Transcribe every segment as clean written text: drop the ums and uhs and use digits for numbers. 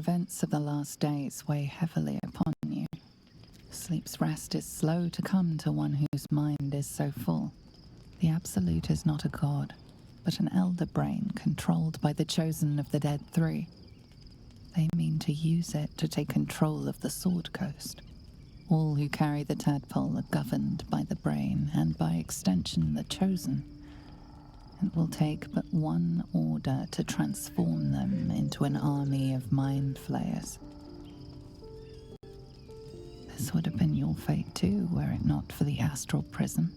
events of the last days weigh heavily upon you. Sleep's rest is slow to come to one whose mind is so full. The Absolute is not a god, but an elder brain controlled by the chosen of the Dead Three. They mean to use it to take control of the Sword Coast. All who carry the tadpole are governed by the brain, and by extension the chosen. It will take but one order to transform them into an army of mind flayers. This would have been your fate too, were it not for the astral prism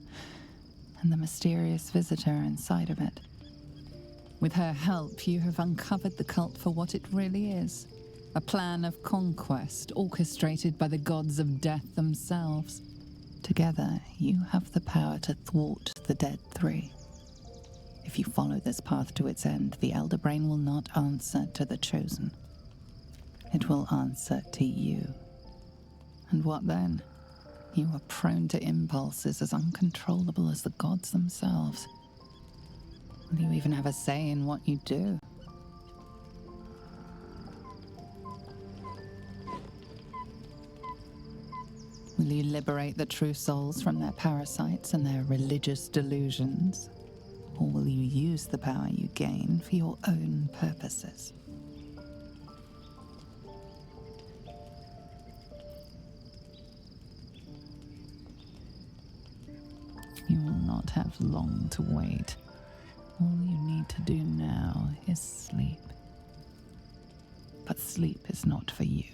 and the mysterious visitor inside of it. With her help, you have uncovered the cult for what it really is. A plan of conquest orchestrated by the gods of death themselves. Together, you have the power to thwart the Dead Three. If you follow this path to its end, the Elder Brain will not answer to the Chosen. It will answer to you. And what then? You are prone to impulses as uncontrollable as the gods themselves. Will you even have a say in what you do? Will you liberate the true souls from their parasites and their religious delusions? Or will you use the power you gain for your own purposes? You will not have long to wait. All you need to do now is sleep. But sleep is not for you.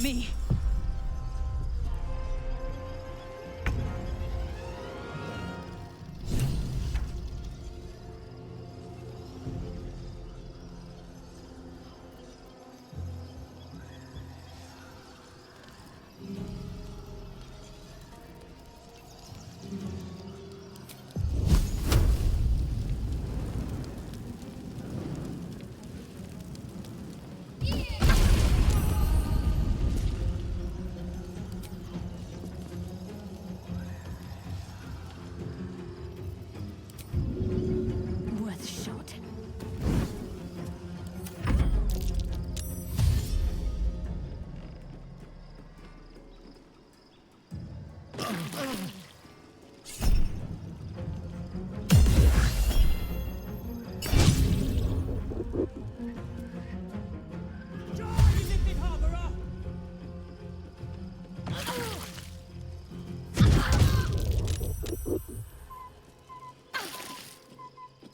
Me.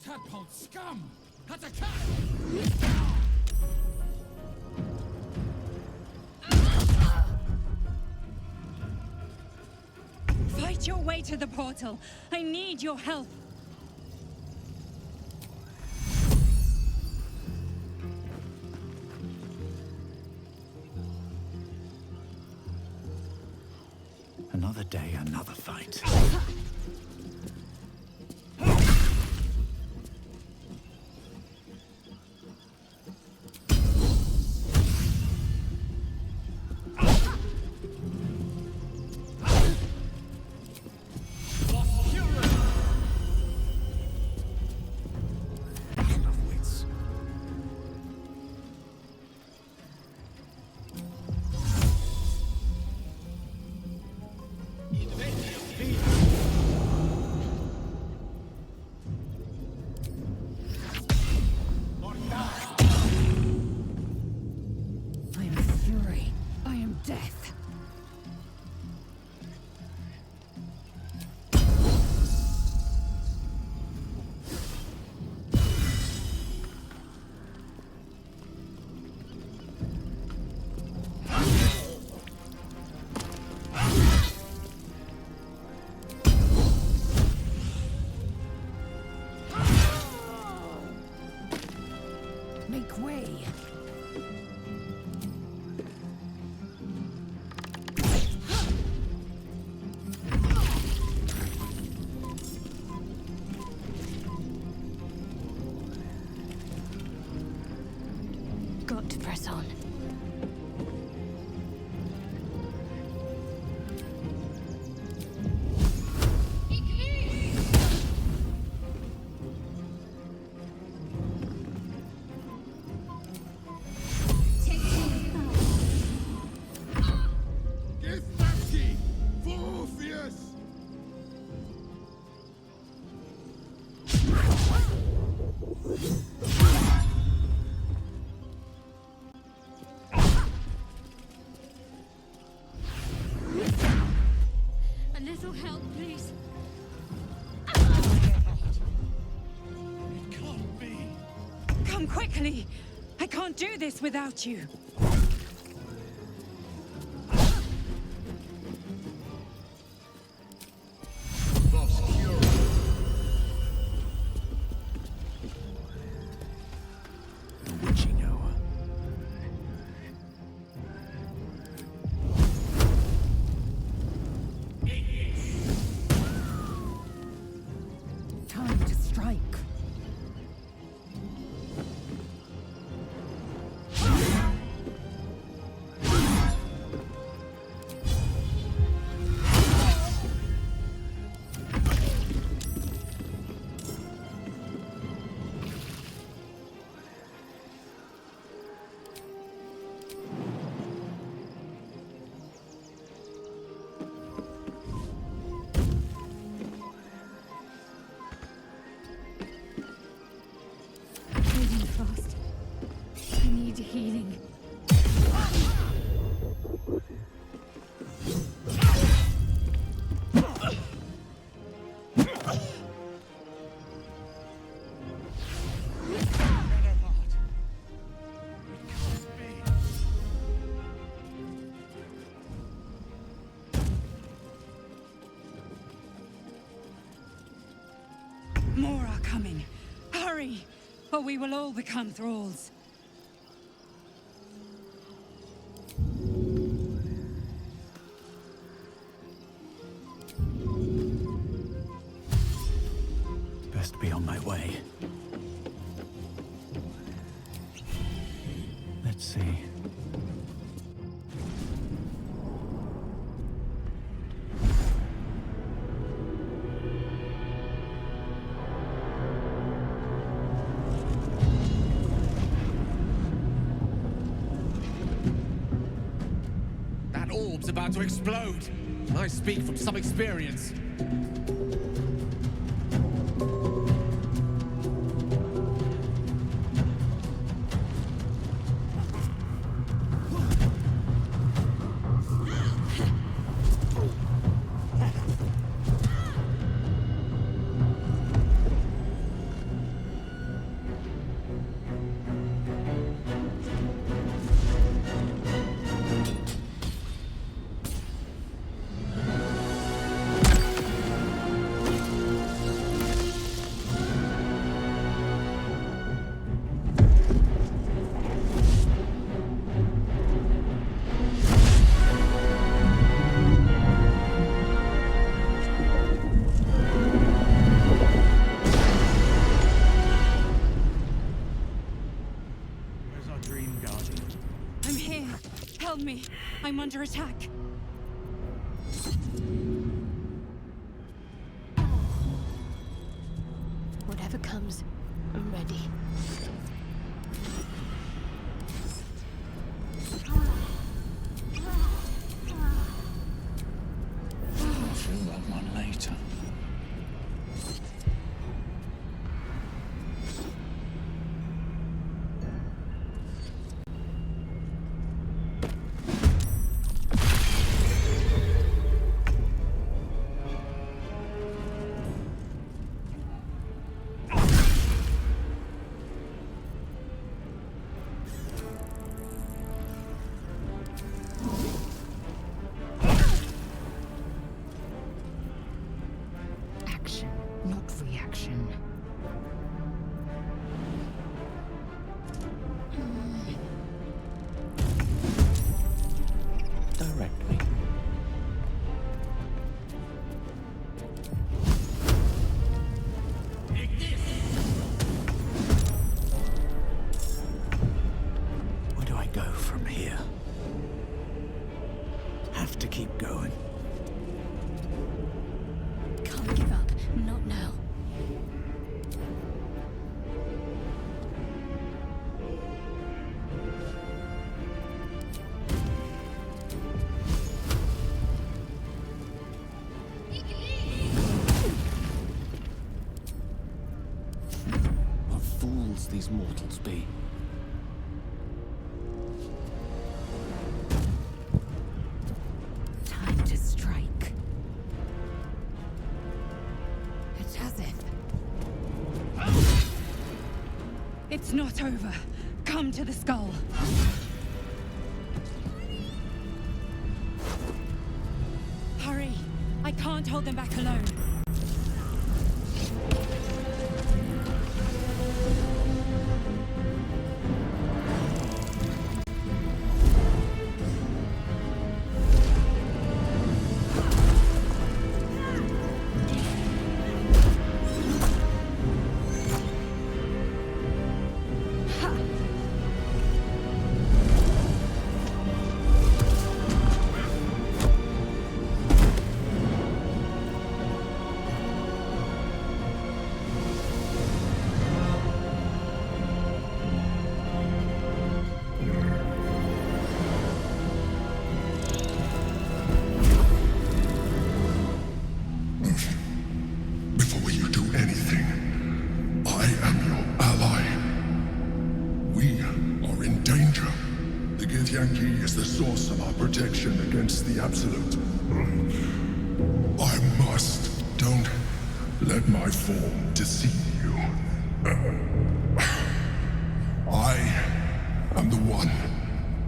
Tadpole scum! That's a cat! Fight your way to the portal. I need your help. Another day, another fight. Death. Make way. to press on. A little help, please. It can't be. Come quickly. I can't do this without you. The witching hour. Time to strike. Bleeding fast. I need healing. More are coming. Hurry, or we will all become thralls. Best be on my way. Let's see. That orb's about to explode. I speak from some experience. Where's our dream guardian? I'm here. Help me. I'm under attack. Whatever comes, I'm ready. I'll feel that one later. fools these mortals be. Time to strike. It's as if... It's not over. Come to the skull. Hurry! I can't hold them back alone. Protection against the absolute. I must. Don't let my form deceive you. I am the one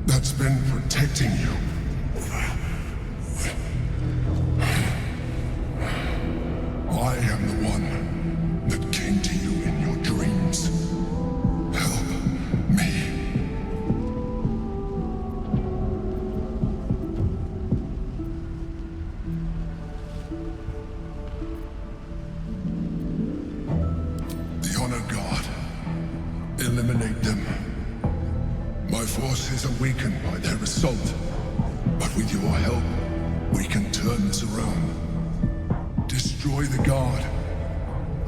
that's been protecting you. I am the one that came to you in your dreams. Help me. Eliminate them. My forces are weakened by their assault, but with your help, we can turn this around. Destroy the guard.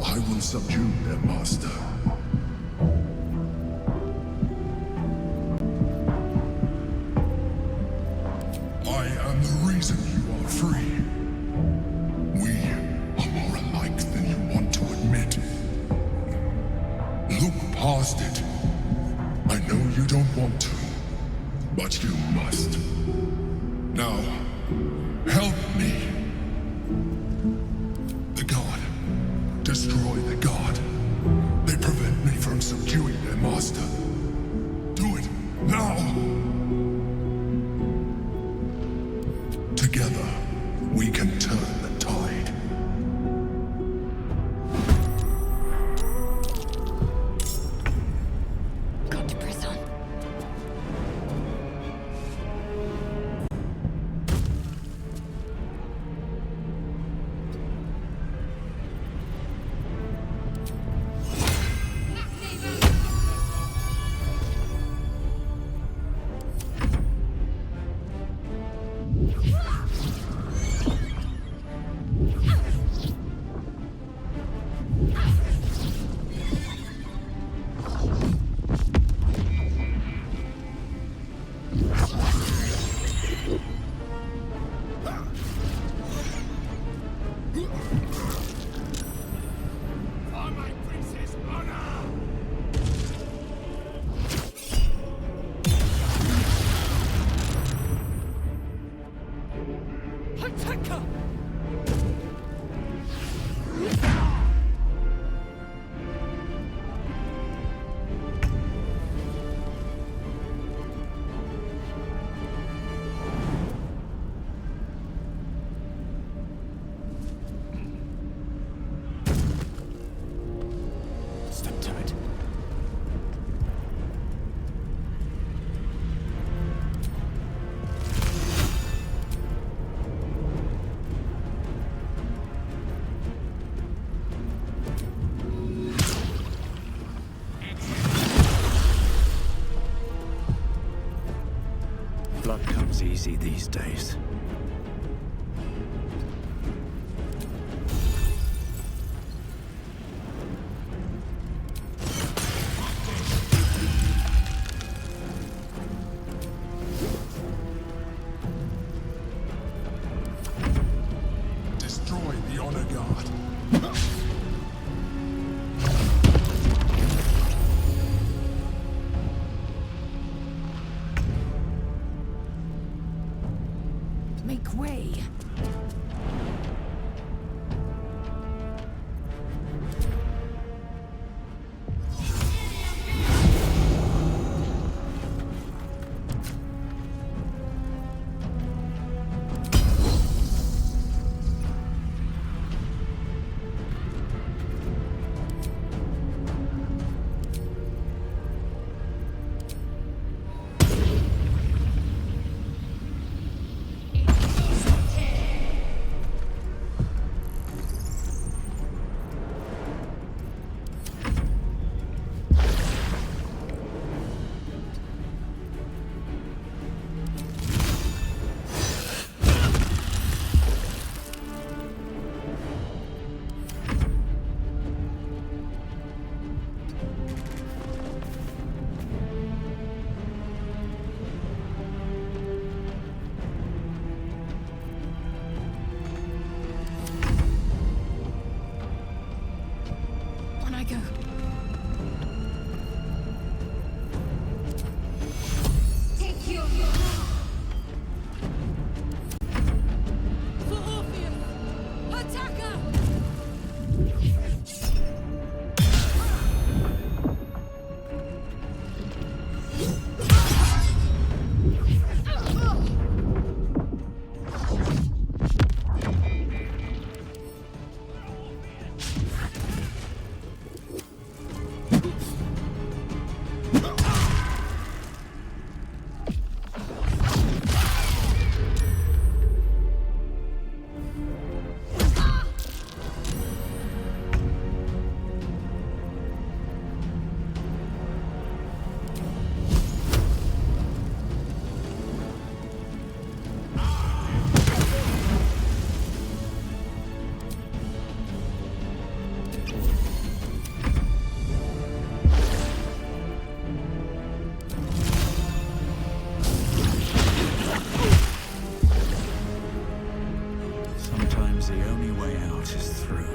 I will subdue their master. I am the reason you are free. We are more alike than you want to admit. Look past it. I know you don't want to, but you must. Now, help me. The God. Destroy the God. They prevent me from subduing their master. Do it now. Together, we can turn the tide. Blood comes easy these days. Destroy the honor guard. On I go. Take you! For Orpheus! Attacker! Sometimes the only way out is through.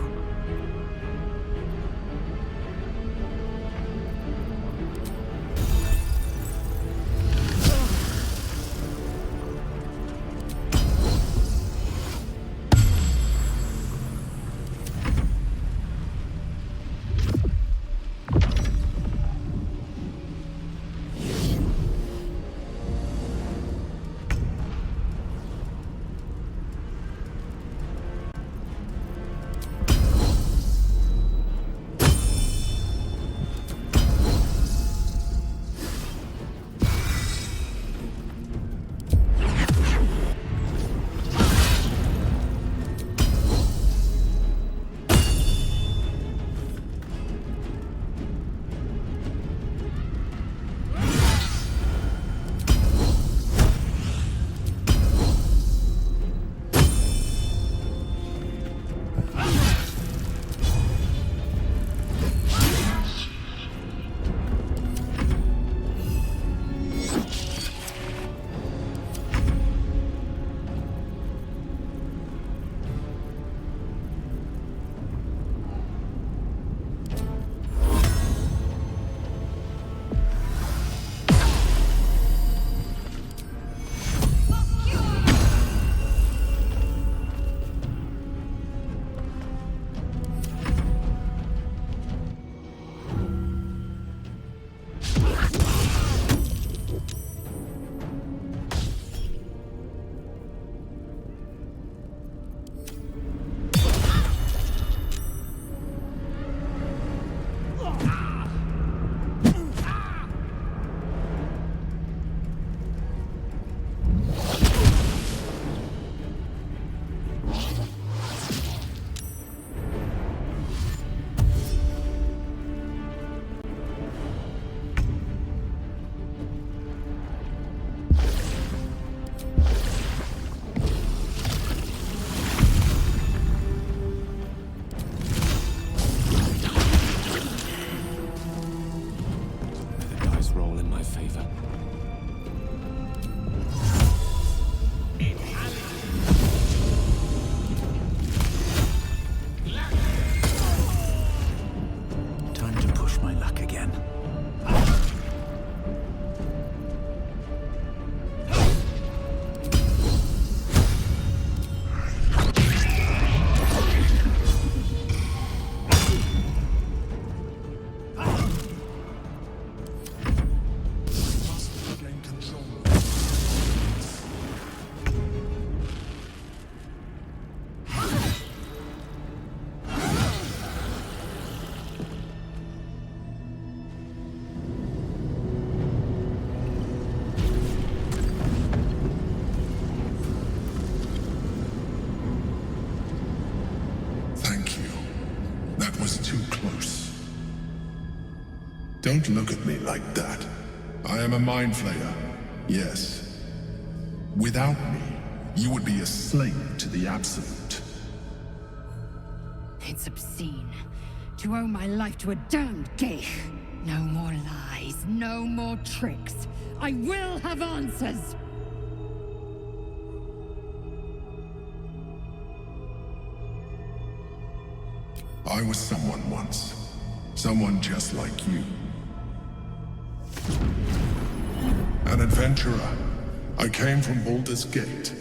Don't look at me like that. I am a mind flayer, yes. Without me, you would be a slave to the Absolute. It's obscene. To owe my life to a damned geich. No more lies, no more tricks. I will have answers! I was someone once. Someone just like you. An adventurer. I came from Baldur's Gate,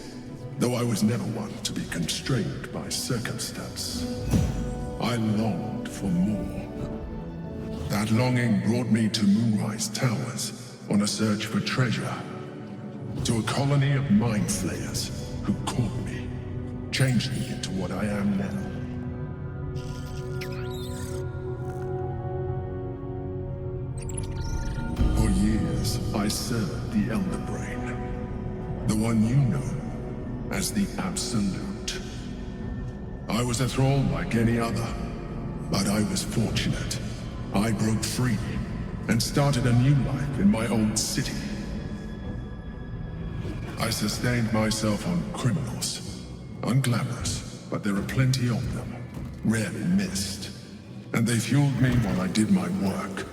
though I was never one to be constrained by circumstance. I longed for more. That longing brought me to Moonrise Towers on a search for treasure. To a colony of mind flayers who caught me, changed me into what I am now. For years, I served the Elder Brain, the one you know as the Absolute. I was a thrall like any other, but I was fortunate. I broke free and started a new life in my old city. I sustained myself on criminals, unglamorous, but there are plenty of them, rarely missed, and they fueled me while I did my work.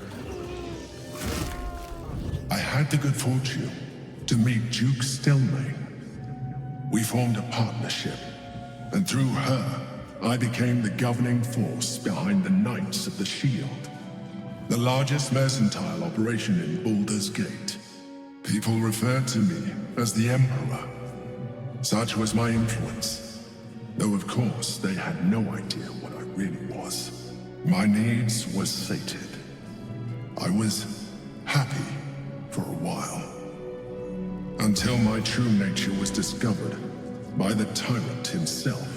I had the good fortune to meet Duke Stelmane. We formed a partnership, and through her, I became the governing force behind the Knights of the Shield, the largest mercantile operation in Baldur's Gate. People referred to me as the Emperor. Such was my influence, though of course they had no idea what I really was. My needs were sated. I was happy for a while, until my true nature was discovered by the tyrant himself,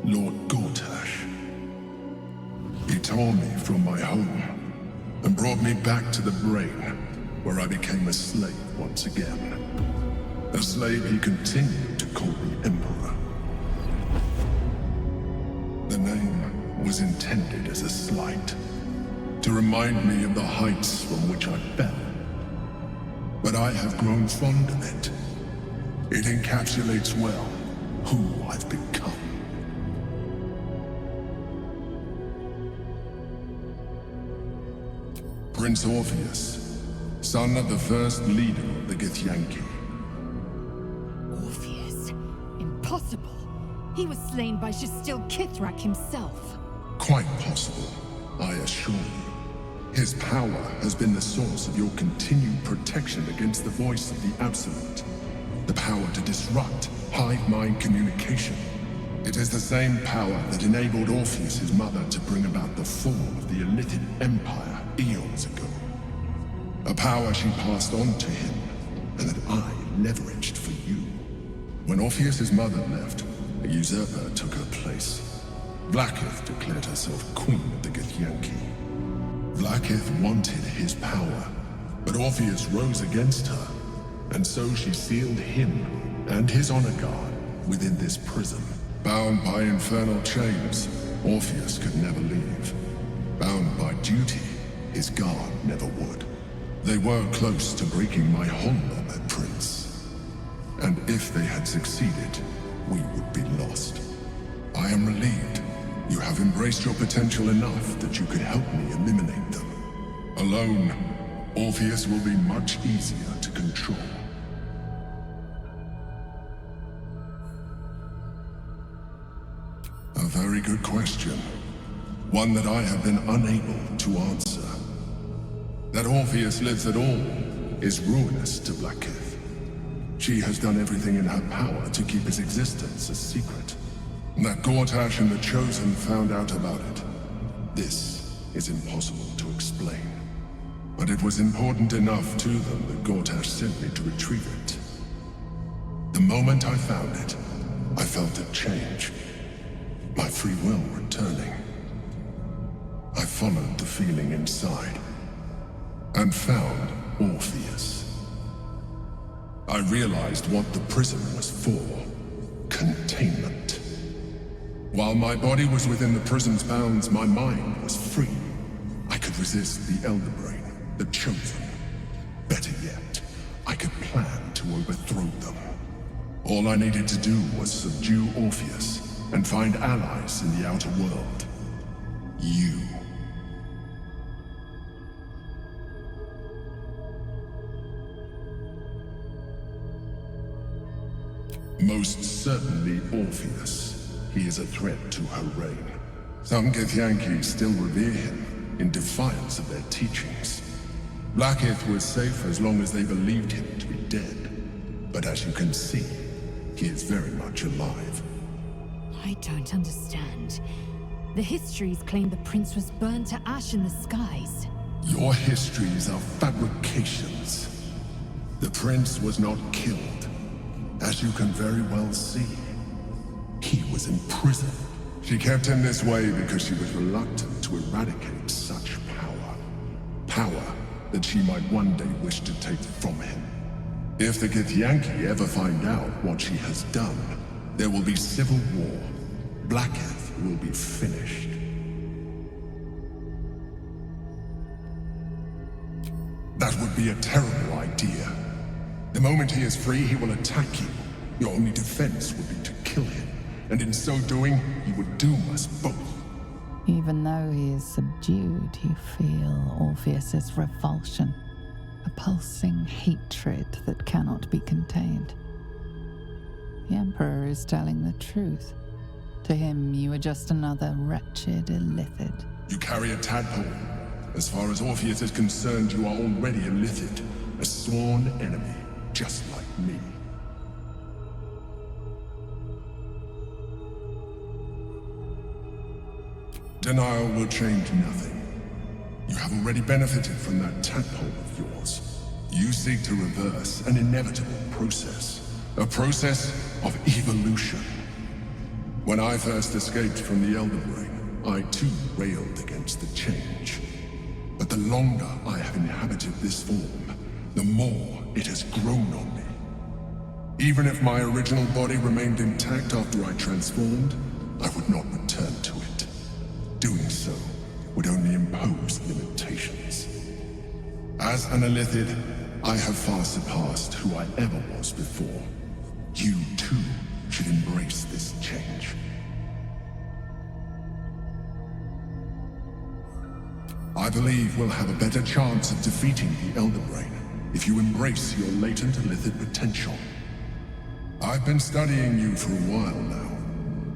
Lord Gortash. He tore me from my home and brought me back to the Brain, where I became a slave once again. A slave he continued to call me Emperor. The name was intended as a slight, to remind me of the heights from which I fell. But I have grown fond of it. It encapsulates well who I've become. Prince Orpheus, son of the first leader of the Githyanki. Orpheus? Impossible. He was slain by Shistil Kithrak himself. Quite possible, I assure you. His power has been the source of your continued protection against the voice of the Absolute. The power to disrupt hive-mind communication. It is the same power that enabled Orpheus's mother to bring about the fall of the Elitid Empire eons ago. A power she passed on to him, and that I leveraged for you. When Orpheus's mother left, a usurper took her place. Blackith declared herself queen of the Githyanki. Blackith wanted his power, but Orpheus rose against her, and so she sealed him and his honor guard within this prison. Bound by infernal chains, Orpheus could never leave. Bound by duty, his guard never would. They were close to breaking my hold on that prince. And if they had succeeded, we would be lost. I am relieved. You have embraced your potential enough that you could help me eliminate them. Alone, Orpheus will be much easier to control. A very good question. One that I have been unable to answer. That Orpheus lives at all is ruinous to Blackith. She has done everything in her power to keep his existence a secret. That Gortash and the Chosen found out about it. This is impossible to explain. But it was important enough to them that Gortash sent me to retrieve it. The moment I found it, I felt a change. My free will returning. I followed the feeling inside, and found Orpheus. I realized what the prison was for. Containment. While my body was within the prison's bounds, my mind was free. I could resist the Elder Brain, the Chosen. Better yet, I could plan to overthrow them. All I needed to do was subdue Orpheus and find allies in the outer world. You. Most certainly Orpheus. He is a threat to her reign. Some Githyanki still revere him, in defiance of their teachings. Blackith was safe as long as they believed him to be dead. But as you can see, he is very much alive. I don't understand. The histories claim the prince was burned to ash in the skies. Your histories are fabrications. The prince was not killed. As you can very well see, he was imprisoned. She kept him this way because she was reluctant to eradicate such power. Power that she might one day wish to take from him. If the Githyanki ever find out what she has done, there will be civil war. Blackith will be finished. That would be a terrible idea. The moment he is free, he will attack you. Your only defense would be to kill him, and in so doing, he would doom us both. Even though he is subdued, you feel Orpheus's revulsion, a pulsing hatred that cannot be contained. The Emperor is telling the truth. To him, you are just another wretched illithid. You carry a tadpole. As far as Orpheus is concerned, you are already illithid, a sworn enemy, just like me. Denial will change nothing. You have already benefited from that tadpole of yours. You seek to reverse an inevitable process. A process of evolution. When I first escaped from the Elder Brain, I too railed against the change. But the longer I have inhabited this form, the more it has grown on me. Even if my original body remained intact after I transformed, I would not return to it. Doing so would only impose limitations. As an illithid, I have far surpassed who I ever was before. You too should embrace this change. I believe we'll have a better chance of defeating the Elder Brain if you embrace your latent illithid potential. I've been studying you for a while now.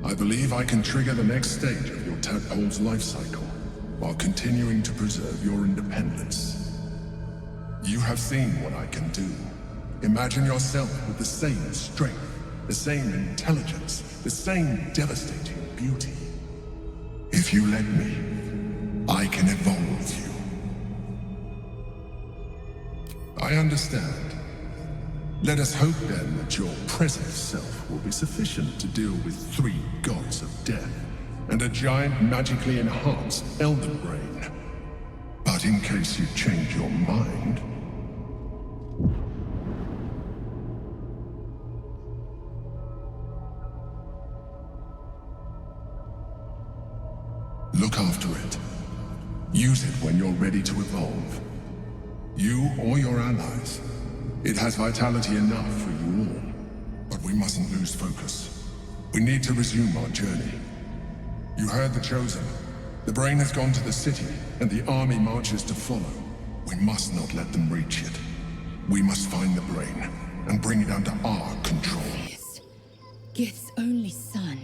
I believe I can trigger the next stage of your tadpole's life cycle, while continuing to preserve your independence. You have seen what I can do. Imagine yourself with the same strength, the same intelligence, the same devastating beauty. If you let me, I can evolve you. I understand. Let us hope then that your present self will be sufficient to deal with 3 gods of death and a giant magically enhanced Elder Brain. But in case you change your mind... look after it. Use it when you're ready to evolve. You or your allies. It has vitality enough for you all. But we mustn't lose focus. We need to resume our journey. You heard the Chosen. The Brain has gone to the city, and the army marches to follow. We must not let them reach it. We must find the Brain, and bring it under our control. Yes. Gith's only son.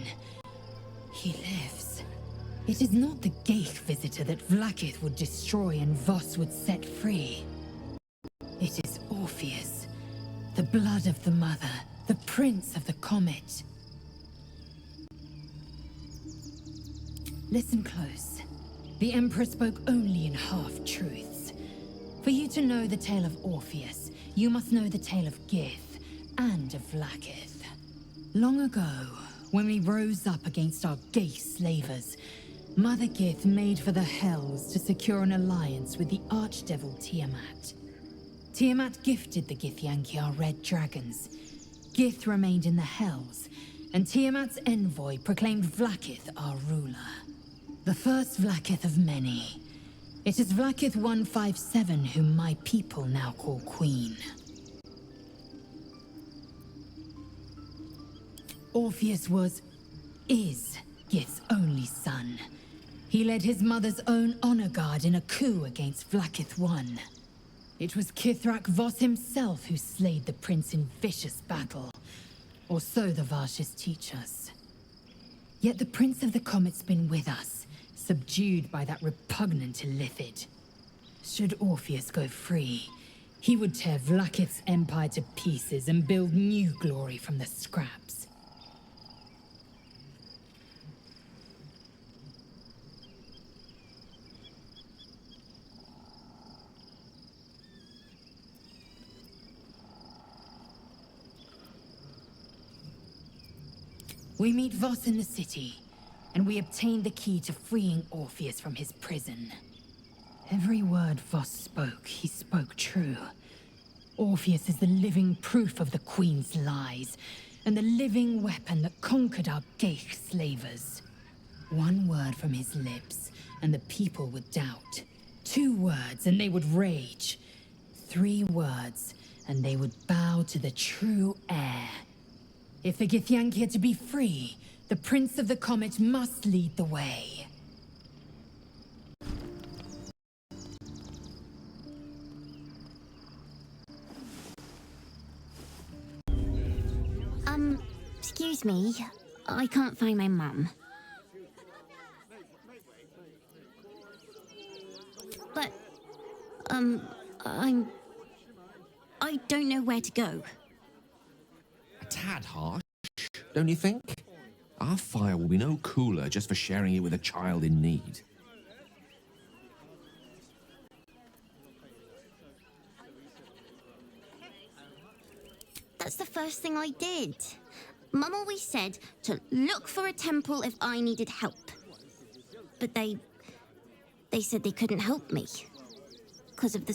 He lives. It is not the Geich visitor that Vlaakith would destroy and Voss would set free. It is Orpheus, the blood of the mother, the prince of the comet. Listen close. The Emperor spoke only in half-truths. For you to know the tale of Orpheus, you must know the tale of Gith and of Vlaakith. Long ago, when we rose up against our Geich slavers, Mother Gith made for the Hells to secure an alliance with the archdevil Tiamat. Tiamat gifted the Githyanki our red dragons. Gith remained in the Hells, and Tiamat's envoy proclaimed Vlaakith our ruler. The first Vlaakith of many. It is Vlaakith 157 whom my people now call Queen. Orpheus is Gith's only son. He led his mother's own honor guard in a coup against Vlaakith I. It was Kithrak Voss himself who slayed the prince in vicious battle. Or so the Varshas teach us. Yet the Prince of the Comet's been with us, subdued by that repugnant illithid. Should Orpheus go free, he would tear Vlaakith's empire to pieces and build new glory from the scraps. We meet Voss in the city, and we obtain the key to freeing Orpheus from his prison. Every word Voss spoke, he spoke true. Orpheus is the living proof of the Queen's lies, and the living weapon that conquered our Geich slavers. One word from his lips, and the people would doubt. 2 words, and they would rage. 3 words, and they would bow to the true heir. If the Githyanki are to be free, the Prince of the Comet must lead the way. Excuse me. I can't find my mum. But, I don't know where to go. A tad harsh, don't you think? Our fire will be no cooler just for sharing it with a child in need. That's the first thing I did. Mum always said to look for a temple if I needed help. But they said they couldn't help me. Because of the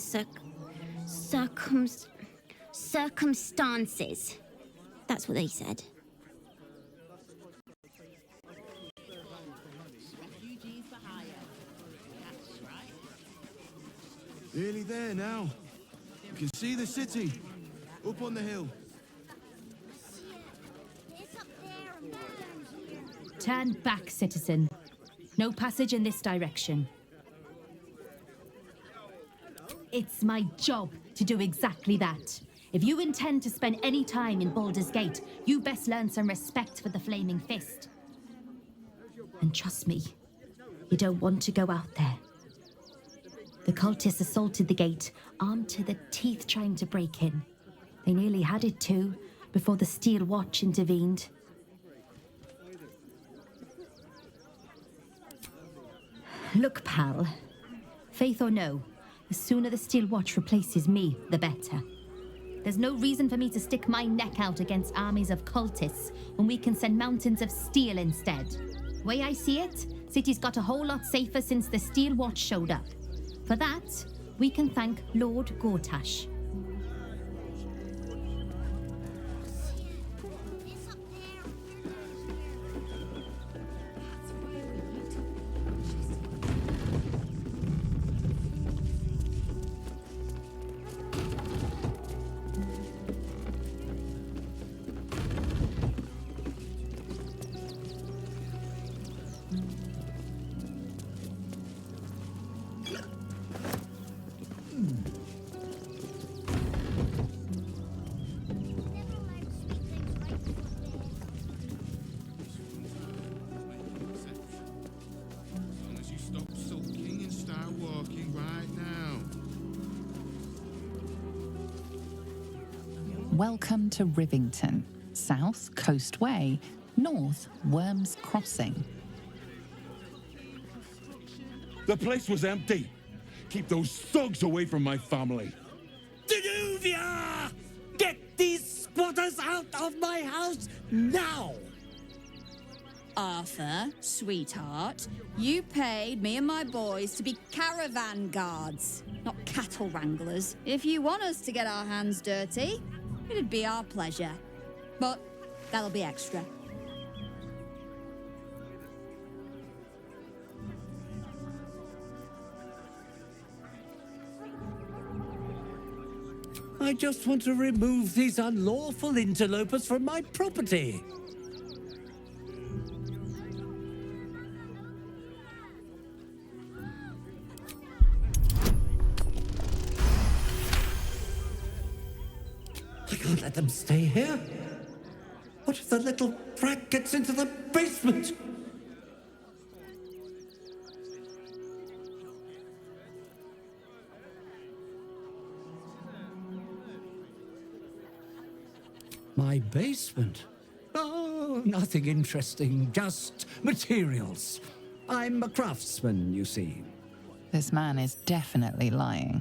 circumstances. That's what they said. Nearly there now. You can see the city. Up on the hill. Turn back, citizen. No passage in this direction. It's my job to do exactly that. If you intend to spend any time in Baldur's Gate, you best learn some respect for the Flaming Fist. And trust me, you don't want to go out there. The cultists assaulted the gate, armed to the teeth trying to break in. They nearly had it too, before the Steel Watch intervened. Look, pal. Faith or no, the sooner the Steel Watch replaces me, the better. There's no reason for me to stick my neck out against armies of cultists when we can send mountains of steel instead. Way I see it, city's got a whole lot safer since the Steel Watch showed up. For that, we can thank Lord Gortash. Welcome to Rivington, south Coast Way, north Worms Crossing. The place was empty. Keep those thugs away from my family. Danuvia! Get these squatters out of my house now! Arthur, sweetheart, you paid me and my boys to be caravan guards, not cattle wranglers. If you want us to get our hands dirty, it'd be our pleasure. But that'll be extra. I just want to remove these unlawful interlopers from my property. I can't let them stay here. What if the little brat gets into the basement? My basement? Oh, nothing interesting, just materials. I'm a craftsman, you see. This man is definitely lying.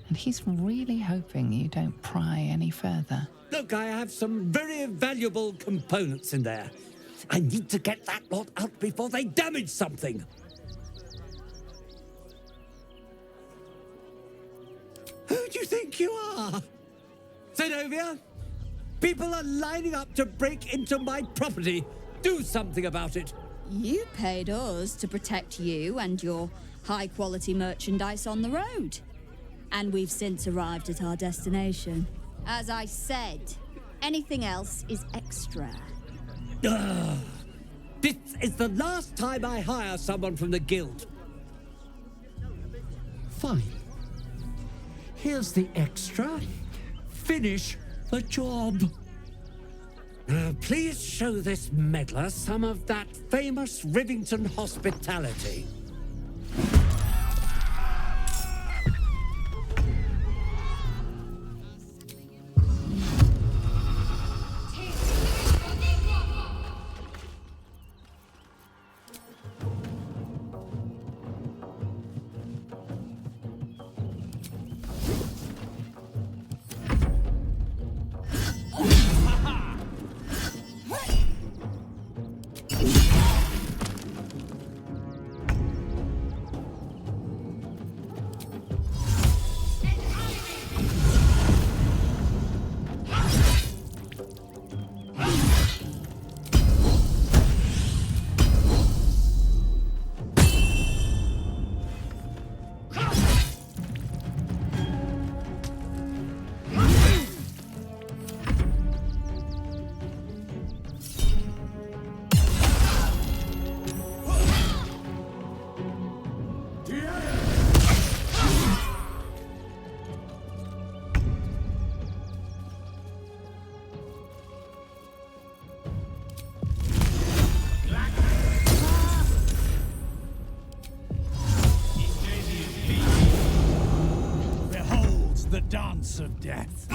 And he's really hoping you don't pry any further. Look, I have some very valuable components in there. I need to get that lot out before they damage something. Who do you think you are? Zenobia? People are lining up to break into my property. Do something about it. You paid us to protect you and your high-quality merchandise on the road. And we've since arrived at our destination. As I said, anything else is extra. This is the last time I hire someone from the guild. Fine. Here's the extra. Finish the job. Please show this meddler some of that famous Rivington hospitality. Dance of death.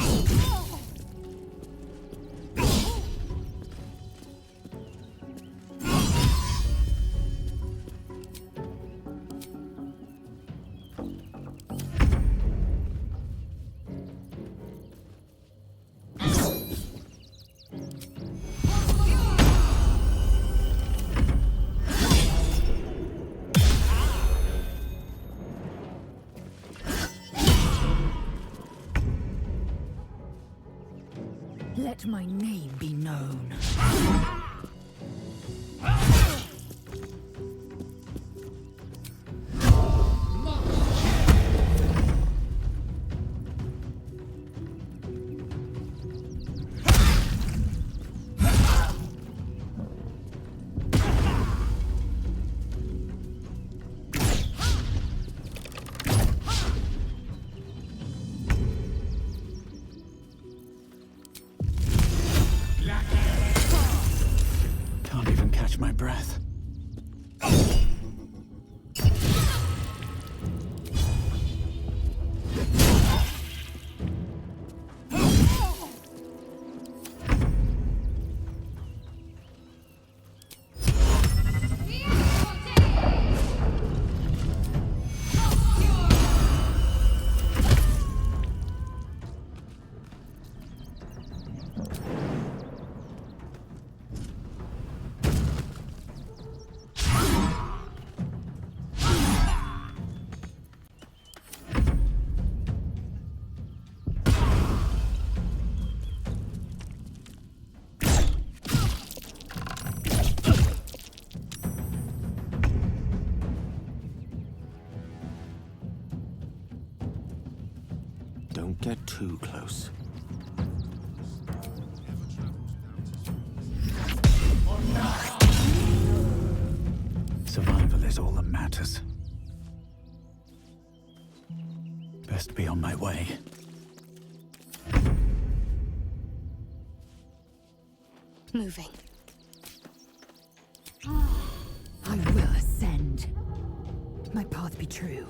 Let my name be known. My breath. Don't get too close. Survival is all that matters. Best be on my way. Moving. I will ascend. My path be true.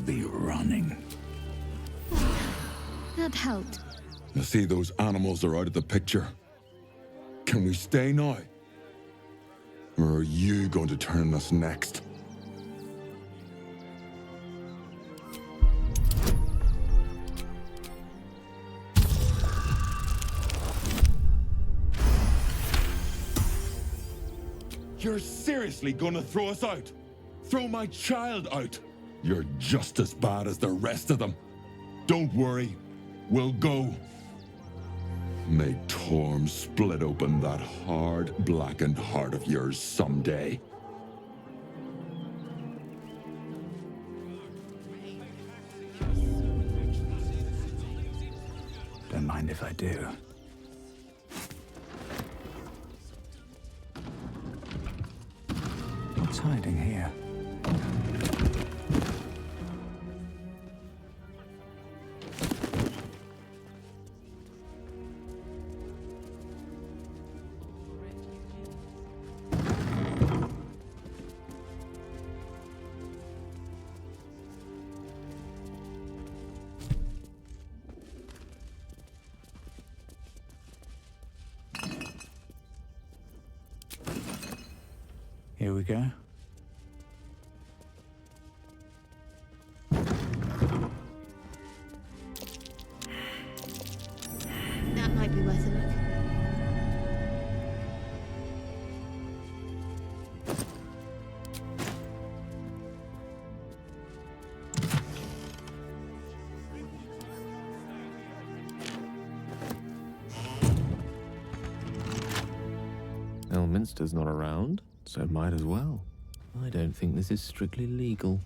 be running. That helped. You see, those animals are out of the picture. Can we stay now? Or are you going to turn us next? You're seriously gonna throw us out? Throw my child out? You're just as bad as the rest of them. Don't worry, we'll go. May Torm split open that hard, blackened heart of yours someday. Don't mind if I do. What's hiding here? Here we go. That might be worth a look. Elminster's not around, so might as well. I don't think this is strictly legal.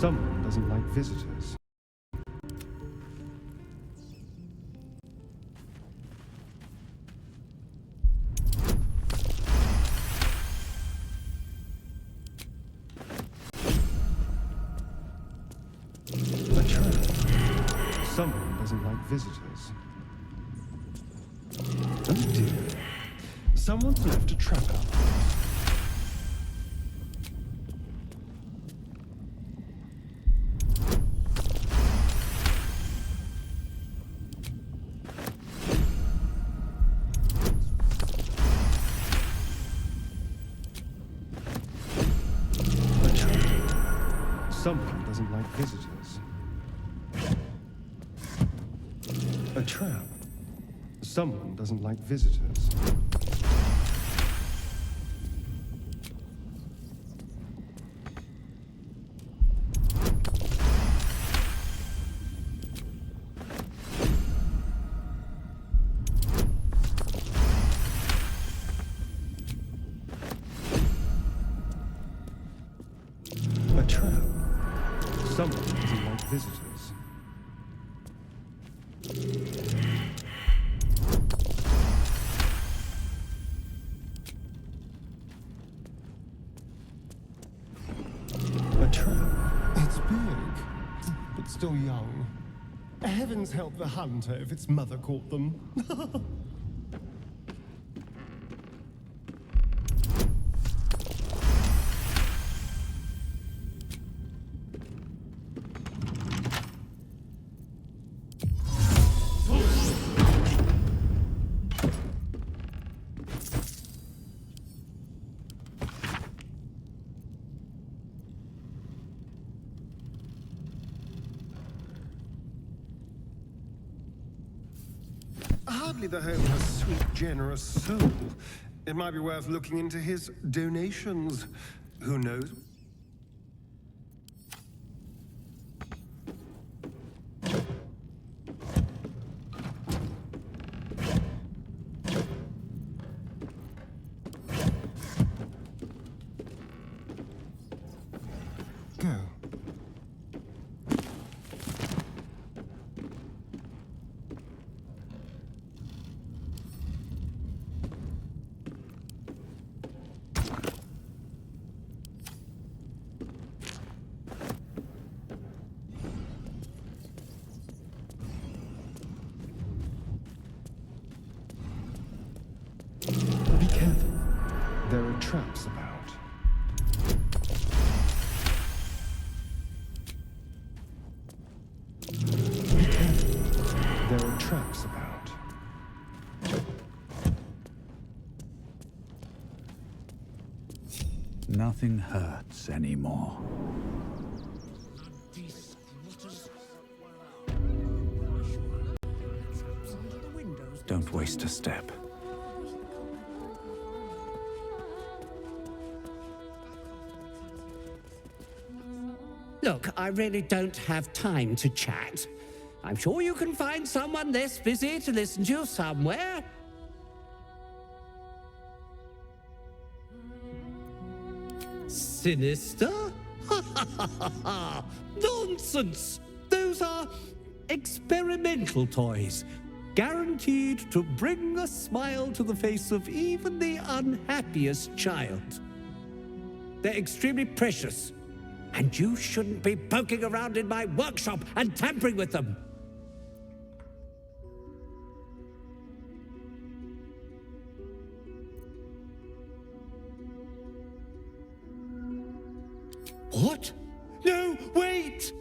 Someone doesn't like visitors. A trap. Someone doesn't like visitors. Oh dear. Someone's left a trap out. Someone doesn't like visitors. A trap. Someone doesn't like visitors. A trap. Someone doesn't like visitors. A trap. It's big, but still young. Heavens help the hunter if its mother caught them. Hardly the home of a sweet, generous soul. It might be worth looking into his donations. Who knows? Go. traps about. There are traps about. Nothing hurts anymore. Don't waste a step. Look, I really don't have time to chat. I'm sure you can find someone less busy to listen to you somewhere. Sinister? Nonsense! Those are experimental toys, guaranteed to bring a smile to the face of even the unhappiest child. They're extremely precious, and you shouldn't be poking around in my workshop and tampering with them. What? No, wait!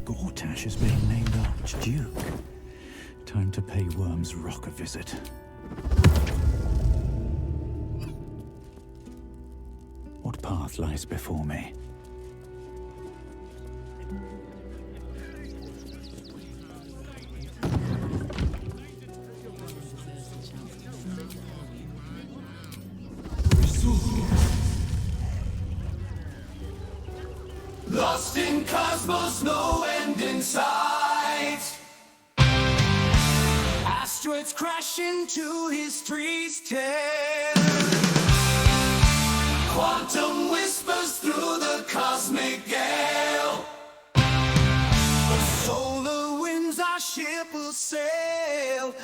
Gortash is being named Archduke. Time to pay Worm's Rock a visit. What path lies before me? Lost in cosmos, no end in sight. Asteroids crash into history's tale. Quantum whispers through the cosmic gale. The solar winds our ship will sail.